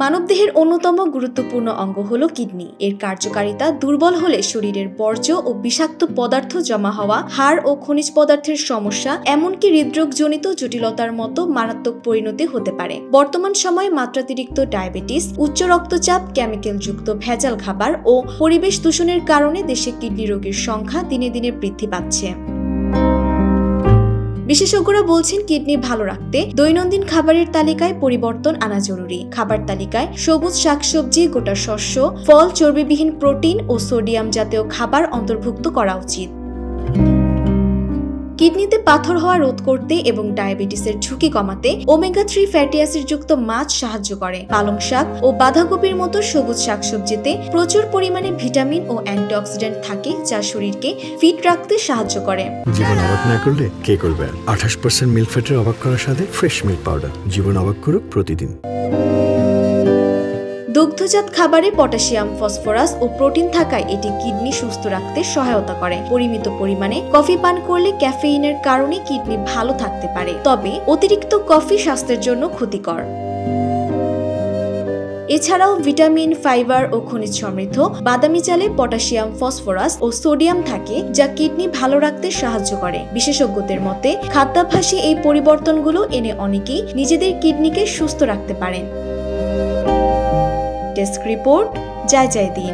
মানবদেহের অন্যতম গুরুত্বপূর্ণ অঙ্গ হলো কিডনি। এর কার্যকারিতা দুর্বল হলে শরীরের বর্জ্য ও বিষাক্ত পদার্থ জমা হওয়া, হাড় ও খনিজ পদার্থের সমস্যা, এমনকি হৃদরোগজনিত জটিলতার মতো মারাত্মক পরিণতি হতে পারে। বর্তমান সময়ে মাত্রাতিরিক্ত ডায়াবেটিস, উচ্চ রক্তচাপ, কেমিক্যালযুক্ত ভেজাল খাবার ও পরিবেশ দূষণের কারণে দেশে কিডনি রোগীর সংখ্যা দিনে দিনে বৃদ্ধি পাচ্ছে। বিশেষজ্ঞরা বলছেন, কিডনি ভালো রাখতে দৈনন্দিন খাবারের তালিকায় পরিবর্তন আনা জরুরি। খাবার তালিকায় সবুজ শাকসবজি, গোটা শস্য, ফল, চর্বিবিহীন প্রোটিন ও সোডিয়াম জাতীয় খাবার অন্তর্ভুক্ত করা উচিত। কিডনিতে পাথর হওয়া রোধ করতে এবং ডায়াবেটিসের ঝুঁকি কমাতে ওমেগা-3 ফ্যাটি অ্যাসিড যুক্ত মাছ সাহায্য করে। পালং শাক ও বাঁধাকপির মতো সবুজ শাকসবজিতে প্রচুর পরিমাণে ভিটামিন ও অ্যান্টিঅক্সিডেন্ট থাকে, যা শরীরকে ফিট রাখতে সাহায্য করে। জীবন অবাক না করলে কে করবে? 28% মিল্ক ফ্যাটের অবাক করার সাথে ফ্রেশ মিল্ক পাউডার। জীবন অবাক করুক প্রতিদিন। দুগ্ধজাত খাবারে পটাশিয়াম, ফসফরাস ও প্রোটিন থাকায় এটি কিডনি সুস্থ রাখতে সহায়তা করে। পরিমিত পরিমাণে কফি পান করলে ক্যাফেইনের কারণে কিডনি ভালো থাকতে পারে, তবে অতিরিক্ত কফি স্বাস্থ্যের জন্য ক্ষতিকর। এছাড়াও ভিটামিন, ফাইবার ও খনিজ সমৃদ্ধ বাদামি চালে পটাশিয়াম, ফসফরাস ও সোডিয়াম থাকে, যা কিডনি ভালো রাখতে সাহায্য করে। বিশেষজ্ঞদের মতে, খাদ্যাভ্যাসে এই পরিবর্তনগুলো এনে অনেকেই নিজেদের কিডনিকে সুস্থ রাখতে পারেন। ডেস্ক রিপোর্ট, জয় জয় দিন।